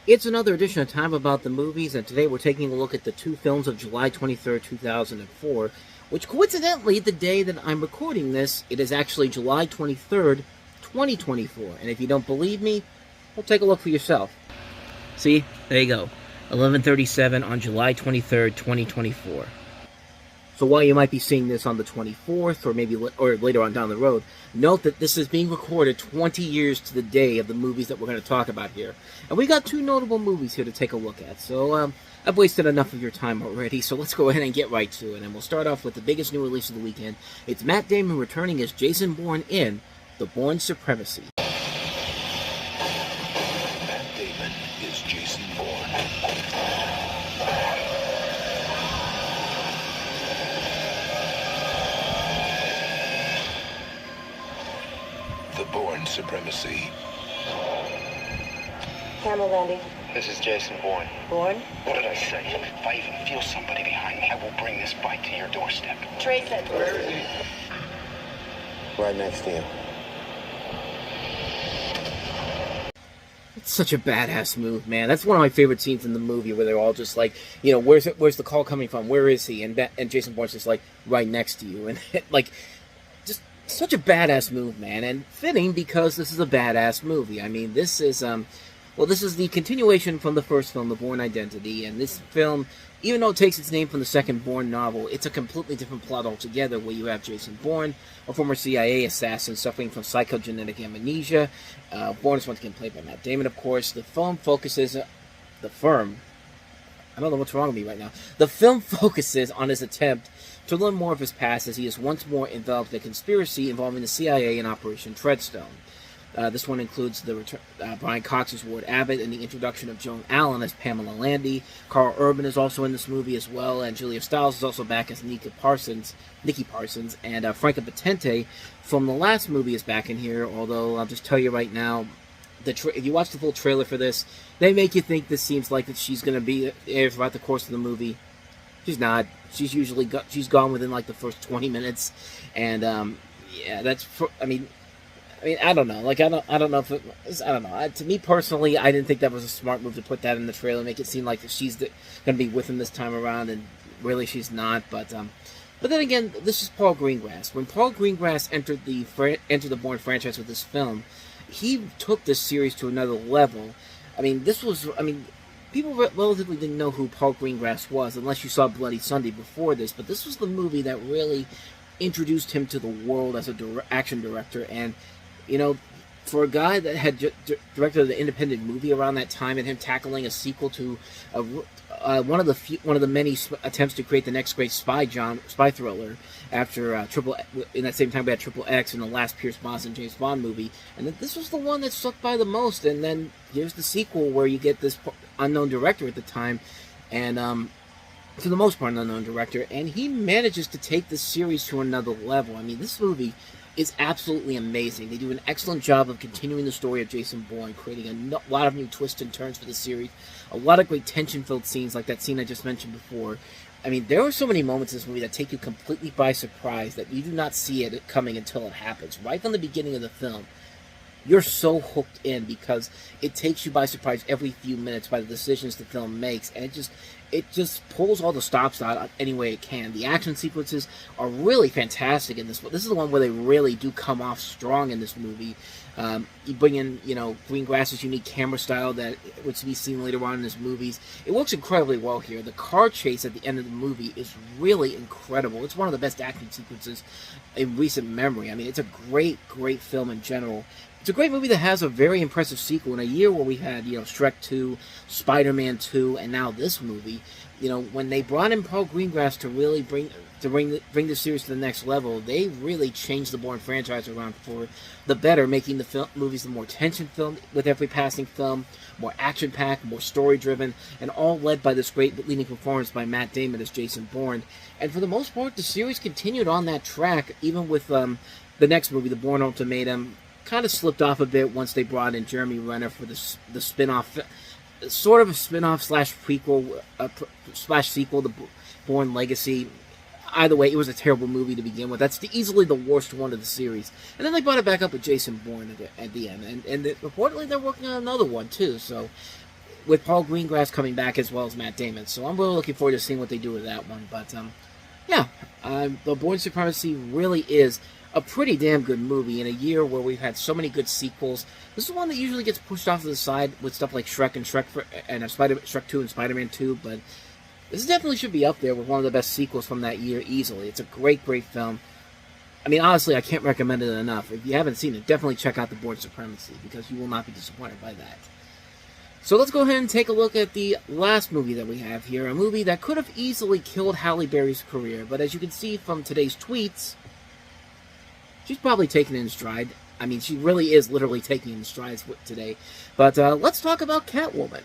It's another edition of Time About the Movies, and today we're taking a look at the two films of July 23rd, 2004, which coincidentally, the day that I'm recording this, it is actually July 23rd, 2024. And if you don't believe me, well, take a look for yourself. See? There you go. 11:37 on July 23rd, 2024. So while you might be seeing this on the 24th, or maybe later on down the road, note that this is being recorded 20 years to the day of the movies that we're going to talk about here. And we got two notable movies here to take a look at. So I've wasted enough of your time already, so let's go ahead and get right to it. And we'll start off with the biggest new release of the weekend. It's Matt Damon returning as Jason Bourne in The Bourne Supremacy. Matt Damon is Jason Bourne. The Bourne Supremacy. Camel landing. This is Jason Bourne. Bourne? What did I say? If I even feel somebody behind me, I will bring this bike to your doorstep. Trace it. Where is he? Right next to you. It's such a badass move, man. That's one of my favorite scenes in the movie, where they're all just like, you know, where's the call coming from? Where is he? And Jason Bourne's just like, right next to you. And like, just such a badass move, man. And fitting, because this is a badass movie. I mean, this is, this is the continuation from the first film, The Bourne Identity. And this film, even though it takes its name from the second Bourne novel, it's a completely different plot altogether, where you have Jason Bourne, a former CIA assassin suffering from psychogenetic amnesia. Bourne is once again played by Matt Damon, of course. The film focuses... I don't know what's wrong with me right now. The film focuses on his attempt to learn more of his past, as he is once more enveloped in a conspiracy involving the CIA and Operation Treadstone. This one includes the return, Brian Cox's Ward Abbott, and the introduction of Joan Allen as Pamela Landy. Carl Urban is also in this movie as well, and Julia Stiles is also back as Nikki Parsons, and Franca Potente from the last movie is back in here, although I'll just tell you right now, if you watch the full trailer for this, they make you think this seems like that she's going to be there throughout the course of the movie. She's not. She's usually she's gone within like the first 20 minutes, and yeah, that's I mean, I don't know. Like, I don't know if it was, I don't know. To me personally, I didn't think that was a smart move to put that in the trailer, make it seem like she's going to be with him this time around, and really she's not. But then again, this is Paul Greengrass. When Paul Greengrass entered the Bourne franchise with this film, he took this series to another level. I mean, people relatively didn't know who Paul Greengrass was, unless you saw Bloody Sunday before this, but this was the movie that really introduced him to the world as a action director. And, you know, for a guy that had directed an independent movie around that time, and him tackling a sequel to one of the many attempts to create the next great spy thriller after in that same time we had Triple X and the last Pierce Brosnan James Bond movie, and this was the one that stuck by the most. And then here's the sequel, where you get this unknown director at the time, and for the most part an unknown director, and he manages to take this series to another level. I mean, this movie is absolutely amazing. They do an excellent job of continuing the story of Jason Bourne, creating a lot of new twists and turns for the series, a lot of great tension-filled scenes, like that scene I just mentioned before. I mean, there are so many moments in this movie that take you completely by surprise, that you do not see it coming until it happens. Right from the beginning of the film, you're so hooked in, because it takes you by surprise every few minutes by the decisions the film makes, and it just pulls all the stops out any way it can. The action sequences are really fantastic in this one. This is the one where they really do come off strong in this movie. You bring in, you know, Greengrass's unique camera style that which we seen later on in his movies. It works incredibly well here. The car chase at the end of the movie is really incredible. It's one of the best action sequences in recent memory. I mean, it's a great film in general. It's a great movie that has a very impressive sequel in a year where we had, you know, Shrek 2, Spider-Man 2, and now this movie. You know, when they brought in Paul Greengrass to really bring the series to the next level, they really changed the Bourne franchise around for the better, making the movies the more tension-filled with every passing film, more action-packed, more story-driven, and all led by this great leading performance by Matt Damon as Jason Bourne. And for the most part, the series continued on that track, even with the next movie, The Bourne Ultimatum. Kind of slipped off a bit once they brought in Jeremy Renner for the spin-off, sort of a spin-off slash prequel slash sequel, The Bourne Legacy. Either way, it was a terrible movie to begin with. That's easily the worst one of the series. And then they brought it back up with Jason Bourne at the end. And reportedly they're working on another one, too. So with Paul Greengrass coming back as well as Matt Damon. So I'm really looking forward to seeing what they do with that one. But yeah, the Bourne Supremacy really is a pretty damn good movie in a year where we've had so many good sequels. This is one that usually gets pushed off to the side with stuff like Shrek and Shrek 2 and Spider-Man 2, but this definitely should be up there with one of the best sequels from that year easily. It's a great, great film. I mean, honestly, I can't recommend it enough. If you haven't seen it, definitely check out the Bourne Supremacy, because you will not be disappointed by that. So let's go ahead and take a look at the last movie that we have here, a movie that could have easily killed Halle Berry's career, but as you can see from today's tweets, she's probably taking it in stride. I mean, she really is literally taking it in strides today. But let's talk about Catwoman.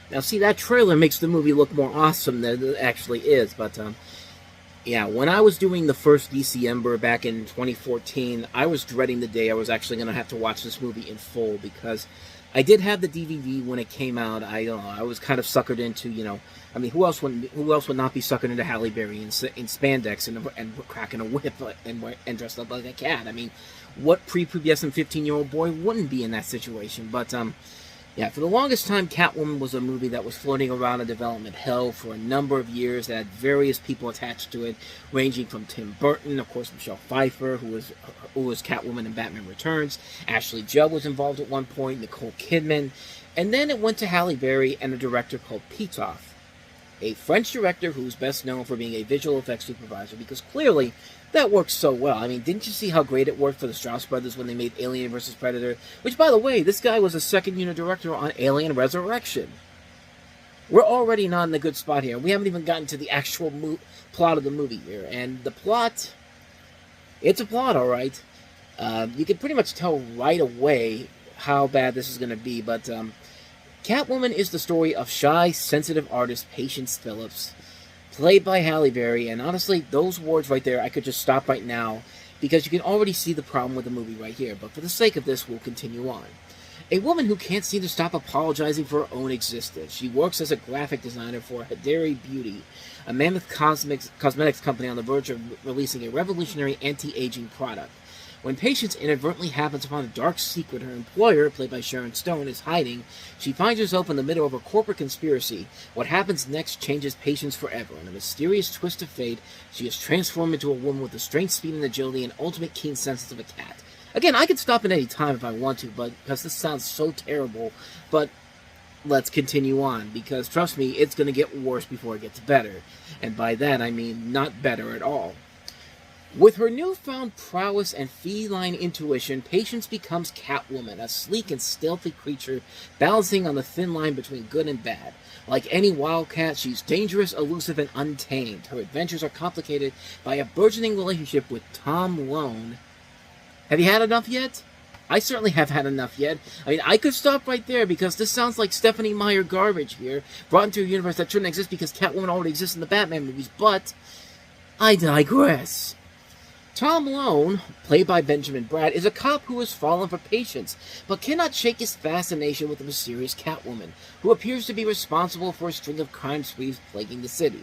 Now, see, that trailer makes the movie look more awesome than it actually is, but, yeah, when I was doing the first December back in 2014, I was dreading the day I was actually going to have to watch this movie in full, because I did have the DVD when it came out. I don't know, I was kind of suckered into, you know, I mean, who else would not be suckered into Halle Berry in spandex and cracking a whip and dressed up like a cat? I mean, what prepubescent 15-year-old boy wouldn't be in that situation? But, yeah, for the longest time, Catwoman was a movie that was floating around in development hell for a number of years, that had various people attached to it, ranging from Tim Burton, of course, Michelle Pfeiffer, who was Catwoman in Batman Returns. Ashley Judd was involved at one point, Nicole Kidman. And then it went to Halle Berry and a director called Pitoff, a French director who's best known for being a visual effects supervisor, because clearly that works so well. I mean, didn't you see how great it worked for the Strauss brothers when they made Alien vs. Predator? Which, by the way, this guy was a second-unit director on Alien Resurrection. We're already not in a good spot here. We haven't even gotten to the actual plot of the movie here. And the plot, it's a plot, all right. You can pretty much tell right away how bad this is going to be, but Catwoman is the story of shy, sensitive artist Patience Phillips, played by Halle Berry, and honestly, those words right there, I could just stop right now, because you can already see the problem with the movie right here, but for the sake of this, we'll continue on. A woman who can't seem to stop apologizing for her own existence. She works as a graphic designer for Hadari Beauty, a mammoth cosmetics company on the verge of releasing a revolutionary anti-aging product. When Patience inadvertently happens upon a dark secret her employer, played by Sharon Stone, is hiding, she finds herself in the middle of a corporate conspiracy. What happens next changes Patience forever. In a mysterious twist of fate, she is transformed into a woman with the strength, speed, and agility and ultimate keen senses of a cat. Again, I could stop at any time if I want to, but because this sounds so terrible, but let's continue on, because trust me, it's going to get worse before it gets better. And by that, I mean not better at all. With her newfound prowess and feline intuition, Patience becomes Catwoman, a sleek and stealthy creature balancing on the thin line between good and bad. Like any wildcat, she's dangerous, elusive, and untamed. Her adventures are complicated by a burgeoning relationship with Tom Lone. Have you had enough yet? I certainly have had enough yet. I mean, I could stop right there, because this sounds like Stephanie Meyer garbage here, brought into a universe that shouldn't exist because Catwoman already exists in the Batman movies, but I digress. Tom Lone, played by Benjamin Bratt, is a cop who has fallen for Patience, but cannot shake his fascination with the mysterious Catwoman, who appears to be responsible for a string of crime sprees plaguing the city.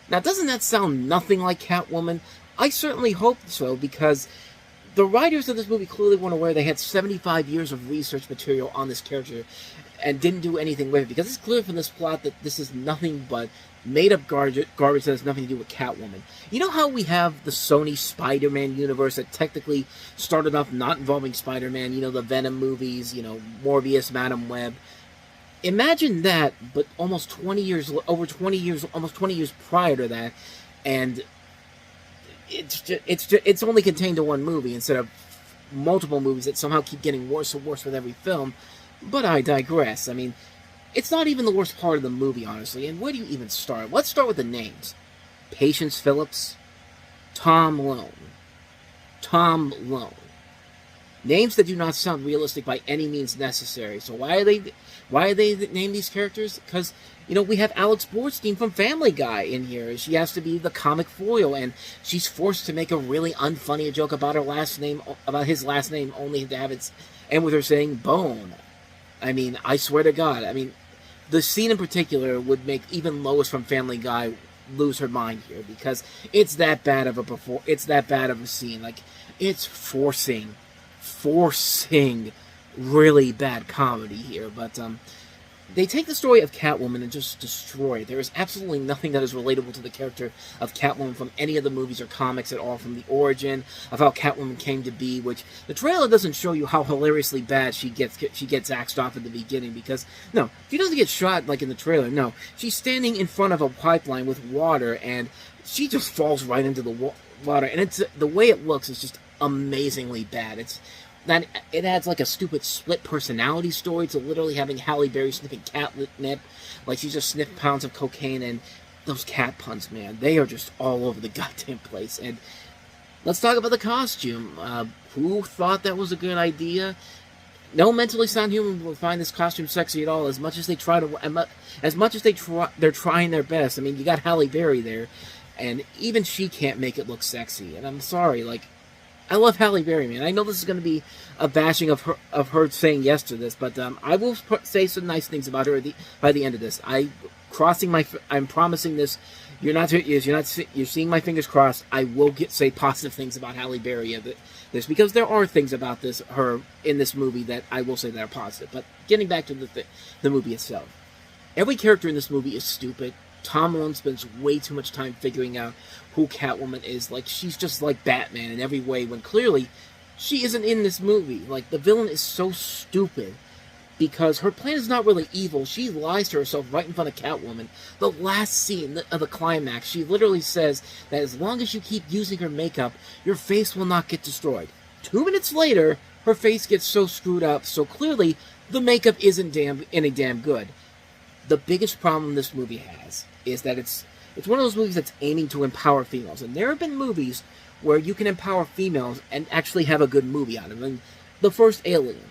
Now, doesn't that sound nothing like Catwoman? I certainly hope so, because the writers of this movie clearly weren't aware they had 75 years of research material on this character and didn't do anything with it, because it's clear from this plot that this is nothing but made-up garbage that has nothing to do with Catwoman. You know how we have the Sony Spider-Man universe that technically started off not involving Spider-Man, you know, the Venom movies, you know, Morbius, Madam Web? Imagine that, but almost 20 years, over 20 years, almost 20 years prior to that, and it's only contained to one movie instead of multiple movies that somehow keep getting worse and worse with every film. But I digress. I mean, it's not even the worst part of the movie, honestly. And where do you even start? Let's start with the names. Patience Phillips, Tom Lone. Tom Lone. Names that do not sound realistic by any means necessary. So why are they named these characters? Because, you know, we have Alex Borstein from Family Guy in here. She has to be the comic foil, and she's forced to make a really unfunny joke about her last name, about his last name, only to have it end with her saying Bone. I mean, I swear to God. I mean, the scene in particular would make even Lois from Family Guy lose her mind here, because it's that bad of a scene. Like, it's forcing really bad comedy here. But they take the story of Catwoman and just destroy it. There is absolutely nothing that is relatable to the character of Catwoman from any of the movies or comics at all, from the origin of how Catwoman came to be, which the trailer doesn't show you how hilariously bad she gets axed off at the beginning, because, no, she doesn't get shot like in the trailer. No, she's standing in front of a pipeline with water, and she just falls right into the water, and the way it looks is just amazingly bad. It adds like a stupid split personality story to literally having Halle Berry sniffing catnip, like she's just sniffed pounds of cocaine, and those cat puns, man, they are just all over the goddamn place. And let's talk about the costume. Who thought that was a good idea? No mentally sound human will find this costume sexy at all. As much as they're trying their best. I mean, you got Halle Berry there, and even she can't make it look sexy. And I'm sorry, like, I love Halle Berry, man. I know this is going to be a bashing of her saying yes to this, but I will say some nice things about her by the end of this. I'm promising this. You're seeing my fingers crossed. I will say positive things about Halle Berry of this, because there are things about her in this movie that I will say that are positive. But getting back to the movie itself, every character in this movie is stupid. Tom Lone spends way too much time figuring out who Catwoman is. Like, she's just like Batman in every way, when clearly she isn't in this movie. Like, the villain is so stupid because her plan is not really evil. She lies to herself right in front of Catwoman. The last scene of the climax, she literally says that as long as you keep using her makeup, your face will not get destroyed. 2 minutes later, her face gets so screwed up, so clearly the makeup isn't any damn good. The biggest problem this movie has is that it's one of those movies that's aiming to empower females. And there have been movies where you can empower females and actually have a good movie out of them. And the first Alien.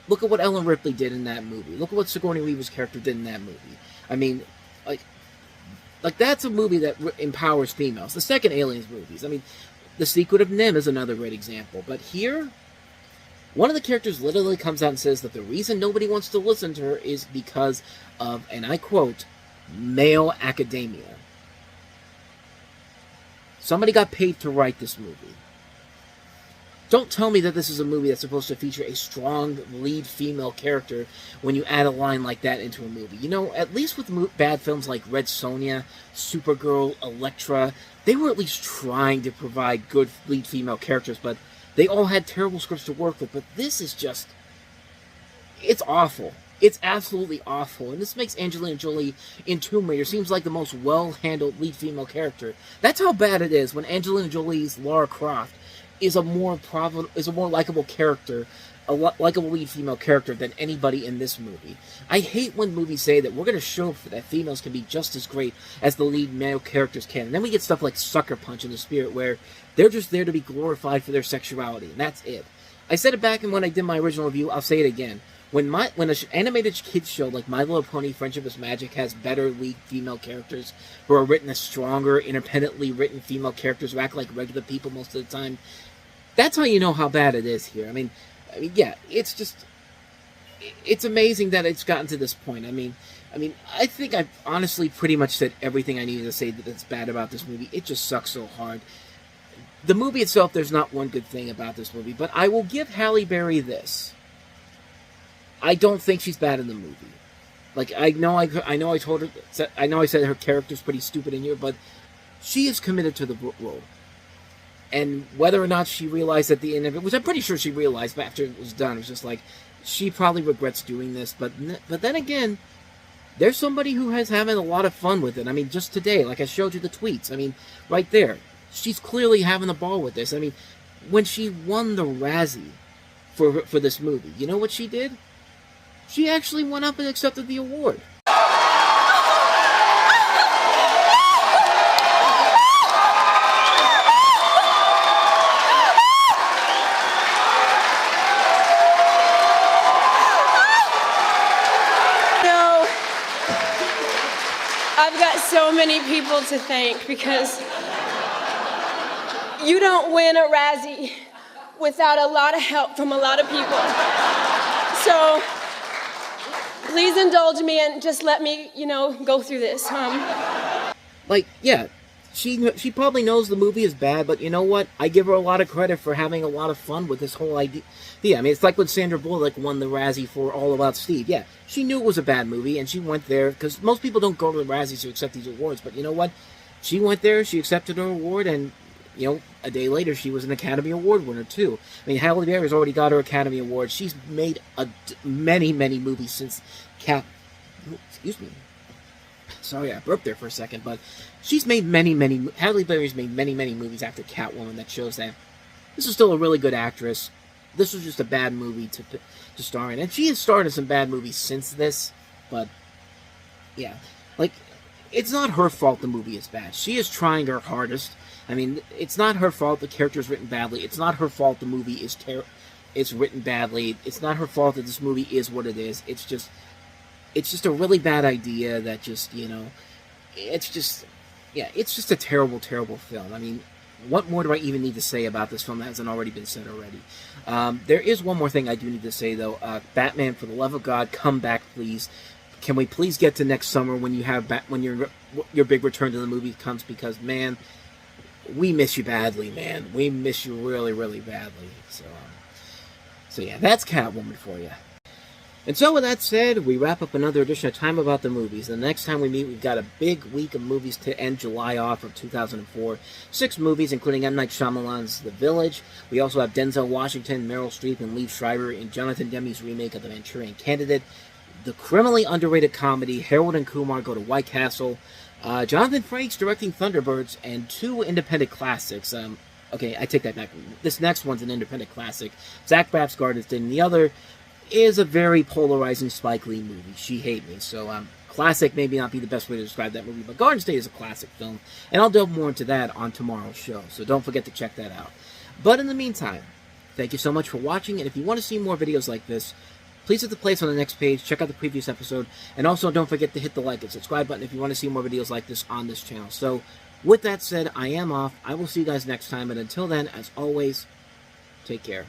Look at what Ellen Ripley did in that movie. Look at what Sigourney Weaver's character did in that movie. I mean, like that's a movie that empowers females. The second Aliens movies. I mean, The Secret of NIMH is another great example. But here, one of the characters literally comes out and says that the reason nobody wants to listen to her is because of, and I quote, male academia. Somebody got paid to write this movie. Don't tell me that this is a movie that's supposed to feature a strong lead female character when you add a line like that into a movie. You know, at least with bad films like Red Sonja, Supergirl, Elektra, they were at least trying to provide good lead female characters, but they all had terrible scripts to work with. But this is just, it's awful. It's absolutely awful. And this makes Angelina Jolie in Tomb Raider seems like the most well-handled lead female character. That's how bad it is when Angelina Jolie's Lara Croft is a more likable character, a likable lead female character than anybody in this movie. I hate when movies say that we're going to show that females can be just as great as the lead male characters can. And then we get stuff like Sucker Punch in the Spirit, where they're just there to be glorified for their sexuality, and that's it. I said it back when I did my original review, I'll say it again. When an animated kids show like My Little Pony Friendship is Magic has better lead female characters who are written as stronger, independently written female characters who act like regular people most of the time, that's how you know how bad it is here. I mean, yeah, it's amazing that it's gotten to this point. I mean, I think I've honestly pretty much said everything I needed to say that's bad about this movie. It just sucks so hard. The movie itself, there's not one good thing about this movie, but I will give Halle Berry this. I don't think she's bad in the movie. Like, I know I said her character's pretty stupid in here, but she is committed to the role. And whether or not she realized at the end of it, which I'm pretty sure she realized after it was done, it was just like, she probably regrets doing this, but then again, there's somebody who has having a lot of fun with it. I mean, just today, like I showed you the tweets. I mean, right there, she's clearly having a ball with this. I mean, when she won the Razzie for this movie, you know what she did? She actually went up and accepted the award. I've got so many people to thank because you don't win a Razzie without a lot of help from a lot of people. So please indulge me and just let me, go through this. Like, yeah, she probably knows the movie is bad, but you know what? I give her a lot of credit for having a lot of fun with this whole idea. Yeah, I mean, it's like when Sandra Bullock won the Razzie for All About Steve. Yeah, she knew it was a bad movie, and she went there, because most people don't go to the Razzies to accept these awards, but you know what? She went there, she accepted her award, and, a day later, she was an Academy Award winner, too. I mean, Halle Berry's already got her Academy Award. She's made many, many movies since Excuse me. Sorry, I burped there for a second, but she's made Halle Berry's made many, many movies after Catwoman that shows that this is still a really good actress. This was just a bad movie to star in. And she has starred in some bad movies since this, but, yeah. Like, it's not her fault the movie is bad. She is trying her hardest. I mean, it's not her fault the character is written badly. It's not her fault the movie is written badly. It's not her fault that this movie is what it is. It's just a really bad idea that just, it's just a terrible, terrible film. I mean, what more do I even need to say about this film that hasn't already been said already? There is one more thing I do need to say, though. Batman, for the love of God, come back, please. Can we please get to next summer when you have when your big return to the movie comes? Because, man, we miss you badly, man. We miss you really, really badly. So yeah, that's Catwoman for you. And so with that said, we wrap up another edition of Time About the Movies. The next time we meet, we've got a big week of movies to end July off of 2004. 6 movies, including M. Night Shyamalan's The Village. We also have Denzel Washington, Meryl Streep, and Liev Schreiber in Jonathan Demme's remake of The Manchurian Candidate. The criminally underrated comedy Harold and Kumar Go to White Castle. Jonathan Frakes directing Thunderbirds, and 2 independent classics. Okay, I take that back. This next one's an independent classic. Zach Braff's Garden State, and the other is a very polarizing Spike Lee movie, She Hate Me. So, classic maybe not be the best way to describe that movie, but Garden State is a classic film, and I'll delve more into that on tomorrow's show, so don't forget to check that out. But in the meantime, thank you so much for watching, and if you want to see more videos like this, please hit the place on the next page, check out the previous episode, and also don't forget to hit the like and subscribe button if you want to see more videos like this on this channel. So, with that said, I am off. I will see you guys next time, and until then, as always, take care.